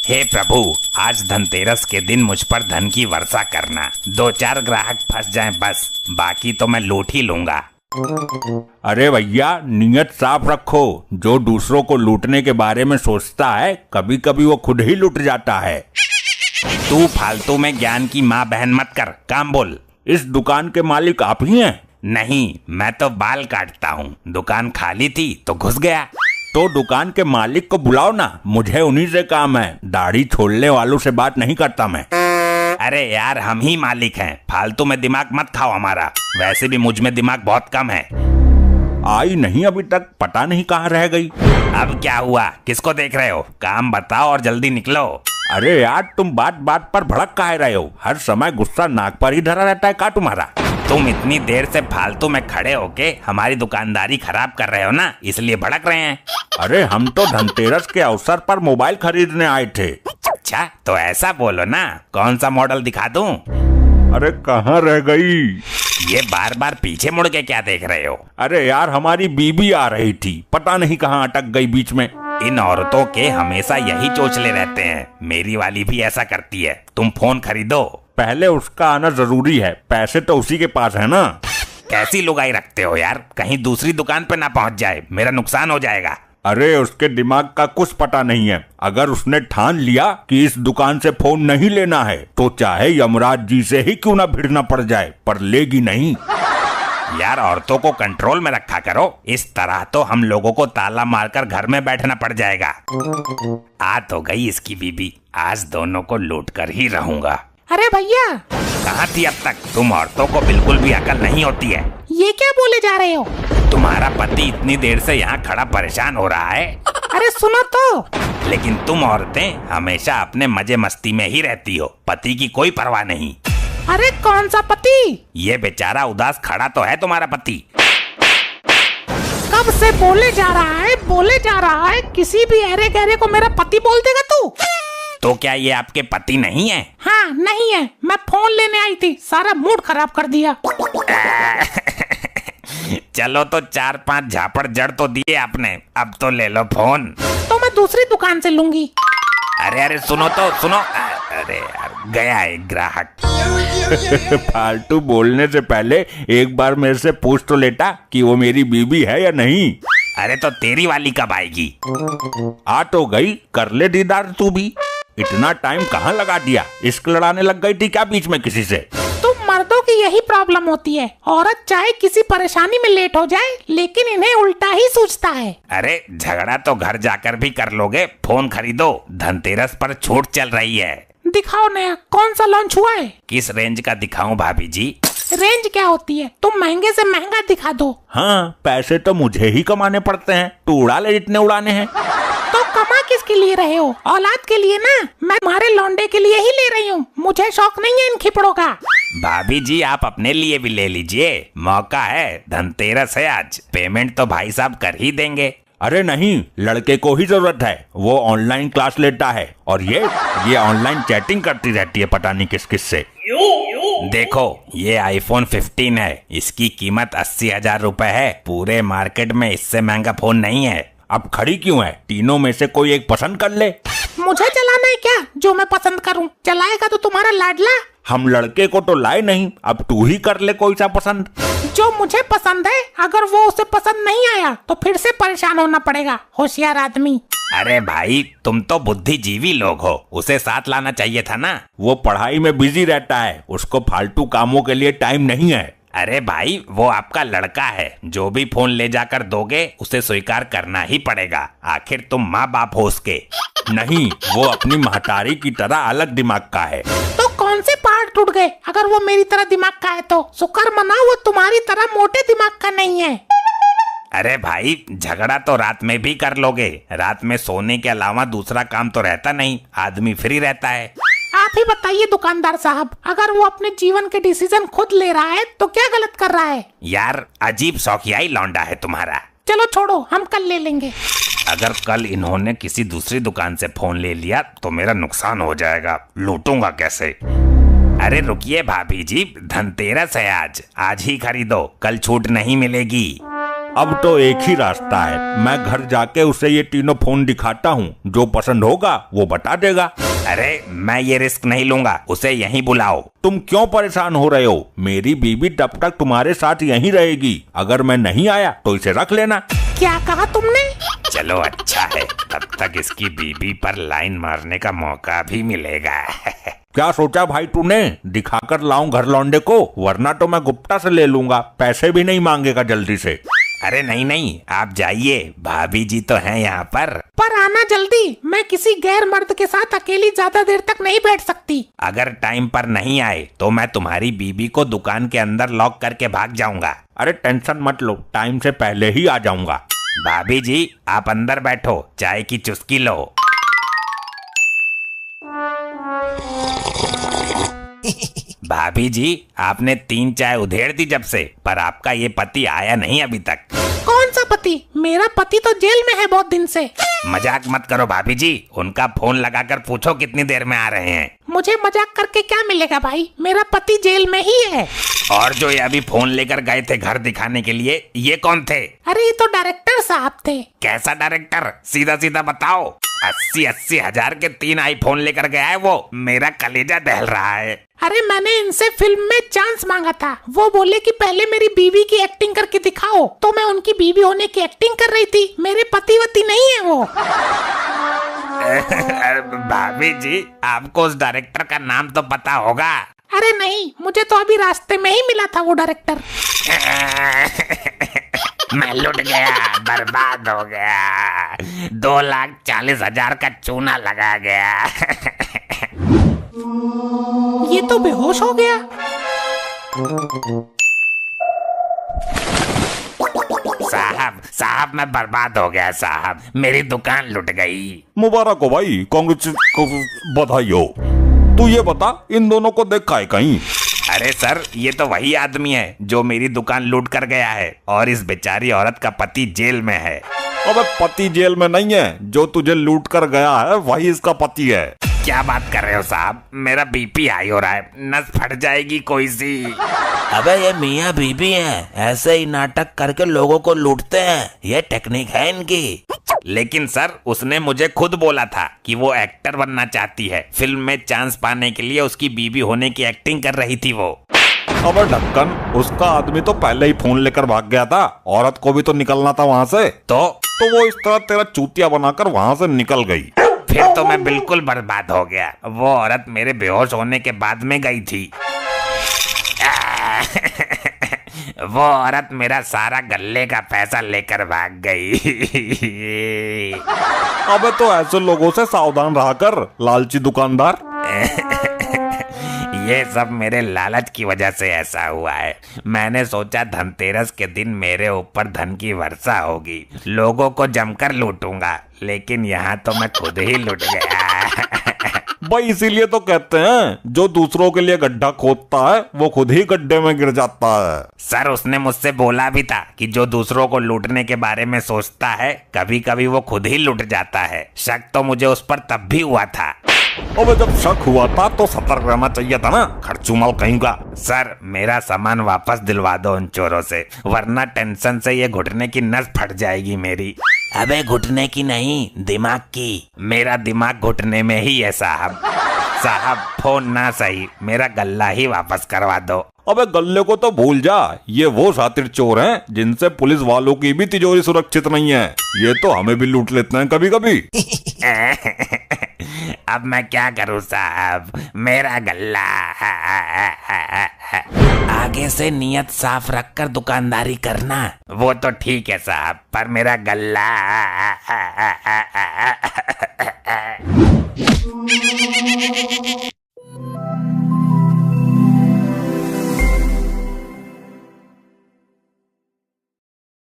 हे प्रभु, आज धनतेरस के दिन मुझ पर धन की वर्षा करना। 2-4 ग्राहक फंस जाएं बस, बाकी तो मैं लूट ही लूंगा। अरे भैया, नियत साफ रखो। जो दूसरों को लूटने के बारे में सोचता है, कभी कभी वो खुद ही लूट जाता है। तू फालतू में ज्ञान की माँ बहन मत कर, काम बोल। इस दुकान के मालिक आप ही हैं? नहीं, मैं तो बाल काटता हूँ। दुकान खाली थी तो घुस गया। तो दुकान के मालिक को बुलाओ ना, मुझे उन्हीं से काम है। दाढ़ी छोड़ने वालों से बात नहीं करता मैं। अरे यार, हम ही मालिक हैं, फालतू में दिमाग मत खाओ हमारा। वैसे भी मुझ में दिमाग बहुत कम है। आई नहीं अभी तक, पता नहीं कहाँ रह गई। अब क्या हुआ, किसको देख रहे हो? काम बताओ और जल्दी निकलो। अरे यार, तुम बात बात पर भड़क काहे रहे हो? हर समय गुस्सा नाक पर ही धरा रहता है का तुम्हारा? तुम इतनी देर से फालतू में खड़े होके हमारी दुकानदारी खराब कर रहे हो ना, इसलिए भड़क रहे हैं। अरे हम तो धनतेरस के अवसर पर मोबाइल खरीदने आए थे। अच्छा, तो ऐसा बोलो ना, कौन सा मॉडल दिखा दूं? अरे कहाँ रह गई? ये बार बार पीछे मुड़ के क्या देख रहे हो? अरे यार, हमारी बीबी आ रही थी, पता नहीं कहाँ अटक गई बीच में। इन औरतों के हमेशा यही चोचले रहते हैं। मेरी वाली भी ऐसा करती है। तुम फोन खरीदो। पहले उसका आना जरूरी है, पैसे तो उसी के पास है ना। कैसी लुगाई रखते हो यार, कहीं दूसरी दुकान पे ना पहुंच जाए, मेरा नुकसान हो जाएगा। अरे उसके दिमाग का कुछ पता नहीं है। अगर उसने ठान लिया कि इस दुकान से फोन नहीं लेना है, तो चाहे यमराज जी से ही क्यों ना भिड़ना पड़ जाए, पर लेगी नहीं। यार, औरतों को कंट्रोल में रखा करो। इस तरह तो हम लोगों को ताला मारकर घर में बैठना पड़ जाएगा। आ तो गई इसकी बीबी, आज दोनों को लूट कर ही रहूंगा। अरे भैया, कहाँ थी अब तक? तुम औरतों को बिल्कुल भी अकल नहीं होती है। ये क्या बोले जा रहे हो? तुम्हारा पति इतनी देर से यहाँ खड़ा परेशान हो रहा है। अरे सुनो तो। लेकिन तुम औरतें हमेशा अपने मजे मस्ती में ही रहती हो, पति की कोई परवाह नहीं। अरे कौन सा पति? ये बेचारा उदास खड़ा तो है तुम्हारा पति। कब से बोले जा रहा है, किसी भी अरे गहरे को मेरा पति बोल देगा तू? तो क्या ये आपके पति नहीं है? हाँ, नहीं है। मैं फोन लेने आई थी, सारा मूड खराब कर दिया। चलो तो 4-5 झापड़ जड़ तो दिए आपने, अब तो ले लो फोन। तो मैं दूसरी दुकान से लूंगी। अरे सुनो तो सुनो। अरे यार, गया एक ग्राहक। फालतू बोलने से पहले एक बार मेरे से पूछ तो लेता कि वो मेरी बीबी है या नहीं। अरे तो तेरी वाली कब आएगी? आ तो गई, कर ले दीदार तू भी। इतना टाइम कहाँ लगा दिया? इश्क लड़ाने लग गई थी क्या बीच में किसी से? तुम मर्दों की यही प्रॉब्लम होती है, औरत चाहे किसी परेशानी में लेट हो जाए, लेकिन इन्हें उल्टा ही सूझता है। अरे झगड़ा तो घर जाकर भी कर लोगे। फोन खरीदो, धनतेरस पर छूट चल रही है। दिखाओ नया, कौन सा लॉन्च हुआ है? किस रेंज का दिखाऊं भाभी जी? रेंज क्या होती है? तुम महंगे से महंगा दिखा दो। हाँ, पैसे तो मुझे ही कमाने पड़ते हैं, तू उड़ा ले जितने उड़ाने हैं। तो कमा किसके लिए रहे हो? औलाद के लिए ना। मैं तुम्हारे लौंडे के लिए ही ले रही हूँ, मुझे शौक नहीं है इन खिपड़ों का। भाभी जी, आप अपने लिए भी ले लीजिए, मौका है, धनतेरस है आज। पेमेंट तो भाई साहब कर ही देंगे। अरे नहीं, लड़के को ही जरूरत है, वो ऑनलाइन क्लास लेता है और ये ऑनलाइन चैटिंग करती रहती है पता नहीं किस किस से। देखो, ये iPhone 15 है, इसकी कीमत 80,000 रुपए है। पूरे मार्केट में इससे महंगा फोन नहीं है। अब खड़ी क्यों है? तीनों में से कोई एक पसंद कर ले। मुझे चलाना है क्या जो मैं पसंद करूं? चलाएगा तो तुम्हारा लाडला। हम लड़के को तो लाए नहीं, अब तू ही कर ले कोई सा पसंद। जो मुझे पसंद है, अगर वो उसे पसंद नहीं आया तो फिर से परेशान होना पड़ेगा, होशियार आदमी। अरे भाई, तुम तो बुद्धिजीवी लोग हो, उसे साथ लाना चाहिए था ना। वो पढ़ाई में बिजी रहता है, उसको फालतू कामों के लिए टाइम नहीं है। अरे भाई, वो आपका लड़का है, जो भी फोन ले जाकर दोगे उसे स्वीकार करना ही पड़ेगा। आखिर तुम माँ बाप हो उसके। नहीं, वो अपनी महतारी की तरह अलग दिमाग का है। तो कौन से पहाड़ टूट गए? अगर वो मेरी तरह दिमाग का है तो शुक्र मनाओ वो तुम्हारी तरह मोटे दिमाग का नहीं है। अरे भाई, झगड़ा तो रात में भी कर लोगे। रात में सोने के अलावा दूसरा काम तो रहता नहीं, आदमी फ्री रहता है। आप ही बताइए दुकानदार साहब, अगर वो अपने जीवन के डिसीजन खुद ले रहा है तो क्या गलत कर रहा है? यार, अजीब शौकियाई लौंडा है तुम्हारा। चलो छोड़ो, हम कल ले लेंगे। अगर कल इन्होंने किसी दूसरी दुकान से फोन ले लिया तो मेरा नुकसान हो जाएगा, लूटूंगा कैसे? अरे रुकिए भाभी जी, धनतेरस है आज ही खरीदो, कल छूट नहीं मिलेगी। अब तो एक ही रास्ता है, मैं घर जाके उसे ये तीनों फोन दिखाता हूँ, जो पसंद होगा वो बता देगा। अरे मैं ये रिस्क नहीं लूंगा, उसे यहीं बुलाओ। तुम क्यों परेशान हो रहे हो? मेरी बीबी तब तक तुम्हारे साथ यहीं रहेगी। अगर मैं नहीं आया तो इसे रख लेना। क्या कहा तुमने? चलो अच्छा है, तब तक इसकी बीबी पर लाइन मारने का मौका भी मिलेगा। क्या सोचा भाई तूने? दिखाकर लाऊं घर लौंडे को, वरना तो मैं गुप्ता से ले लूंगा, पैसे भी नहीं मांगेगा जल्दी से। अरे नहीं नहीं, आप जाइए, भाभी जी तो हैं यहाँ पर आना जल्दी, मैं किसी गैर मर्द के साथ अकेली ज्यादा देर तक नहीं बैठ सकती। अगर टाइम पर नहीं आए तो मैं तुम्हारी बीबी को दुकान के अंदर लॉक करके भाग जाऊंगा। अरे टेंशन मत लो, टाइम से पहले ही आ जाऊंगा। भाभी जी आप अंदर बैठो, चाय की चुस्की लो। भाभी जी आपने 3 चाय उधेड़ दी जब से, पर आपका ये पति आया नहीं अभी तक। कौन सा पति? मेरा पति तो जेल में है बहुत दिन से। मजाक मत करो भाभी जी, उनका फोन लगाकर पूछो कितनी देर में आ रहे हैं। मुझे मजाक करके क्या मिलेगा भाई, मेरा पति जेल में ही है। और जो ये अभी फोन लेकर गए थे घर दिखाने के लिए, ये कौन थे? अरे ये तो डायरेक्टर साहब थे। कैसा डायरेक्टर? सीधा सीधा बताओ। 80 हजार के 3 आईफोन लेकर गया है वो, मेरा कलेजा दहल रहा है। अरे मैंने इनसे फिल्म में चांस मांगा था, वो बोले कि पहले मेरी बीवी की एक्टिंग करके दिखाओ, तो मैं उनकी बीवी होने की एक्टिंग कर रही थी, मेरे पतिवती नहीं है वो। भाभी जी आपको उस डायरेक्टर का नाम तो पता होगा। अरे नहीं, मुझे तो अभी रास्ते में ही मिला था वो डायरेक्टर। मैं लुट गया, बर्बाद हो गया, 2,40,000 का चूना लगा गया। ये तो बेहोश हो गया। साहब मैं बर्बाद हो गया साहब, मेरी दुकान लुट गई। मुबारक हो भाई, कांग्रेस को बधाई हो। तू ये बता, इन दोनों को देखा है कहीं? अरे सर ये तो वही आदमी है जो मेरी दुकान लूट कर गया है, और इस बेचारी औरत का पति जेल में है। अबे पति जेल में नहीं है, जो तुझे लूट कर गया है वही इसका पति है। क्या बात कर रहे हो साहब, मेरा बीपी हाई हो रहा है, नस फट जाएगी कोई सी। अबे ये मियाँ बीबी हैं, ऐसे ही नाटक करके लोगों को लूटते हैं, ये टेक्निक है इनकी। लेकिन सर उसने मुझे खुद बोला था कि वो एक्टर बनना चाहती है, फिल्म में चांस पाने के लिए उसकी बीबी होने की एक्टिंग कर रही थी वो। अबे ढक्कन, उसका आदमी तो पहले ही फोन लेकर भाग गया था, औरत को भी तो निकलना था वहाँ से। तो वो इस तरह तेरा चूतिया बनाकर वहाँ से निकल गई। फिर तो मैं बिल्कुल बर्बाद हो गया, वो औरत मेरे बेहोश होने के बाद में गई थी। वो औरत मेरा सारा गल्ले का पैसा लेकर भाग गई। अबे तो ऐसे लोगों से सावधान रहा कर, लालची दुकानदार। ये सब मेरे लालच की वजह से ऐसा हुआ है। मैंने सोचा धनतेरस के दिन मेरे ऊपर धन की वर्षा होगी, लोगों को जमकर लूटूंगा, लेकिन यहाँ तो मैं खुद ही लूट गया। भाई इसीलिए तो कहते हैं, जो दूसरों के लिए गड्ढा खोदता है वो खुद ही गड्ढे में गिर जाता है। सर उसने मुझसे बोला भी था कि जो दूसरों को लूटने के बारे में सोचता है, कभी कभी वो खुद ही लूट जाता है। शक तो मुझे उस पर तब भी हुआ था। अबे जब शक हुआ था तो सतर्क रहना चाहिए था ना, खर्चूमल कहीं का। सर मेरा सामान वापस दिलवा दो उन चोरों से, वरना टेंशन से ये घुटने की नस फट जाएगी मेरी। अबे घुटने की नहीं, दिमाग की। मेरा दिमाग घुटने में ही है साहब। साहब फोन ना सही, मेरा गल्ला ही वापस करवा दो। अबे गल्ले को तो भूल जा, ये वो शातिर चोर हैं जिनसे पुलिस वालों की भी तिजोरी सुरक्षित नहीं है। ये तो हमें भी लूट लेते हैं कभी कभी। अब मैं क्या करूं साहब, मेरा गल्ला। आगे से नियत साफ रखकर दुकानदारी करना। वो तो ठीक है साहब, पर मेरा गल्ला।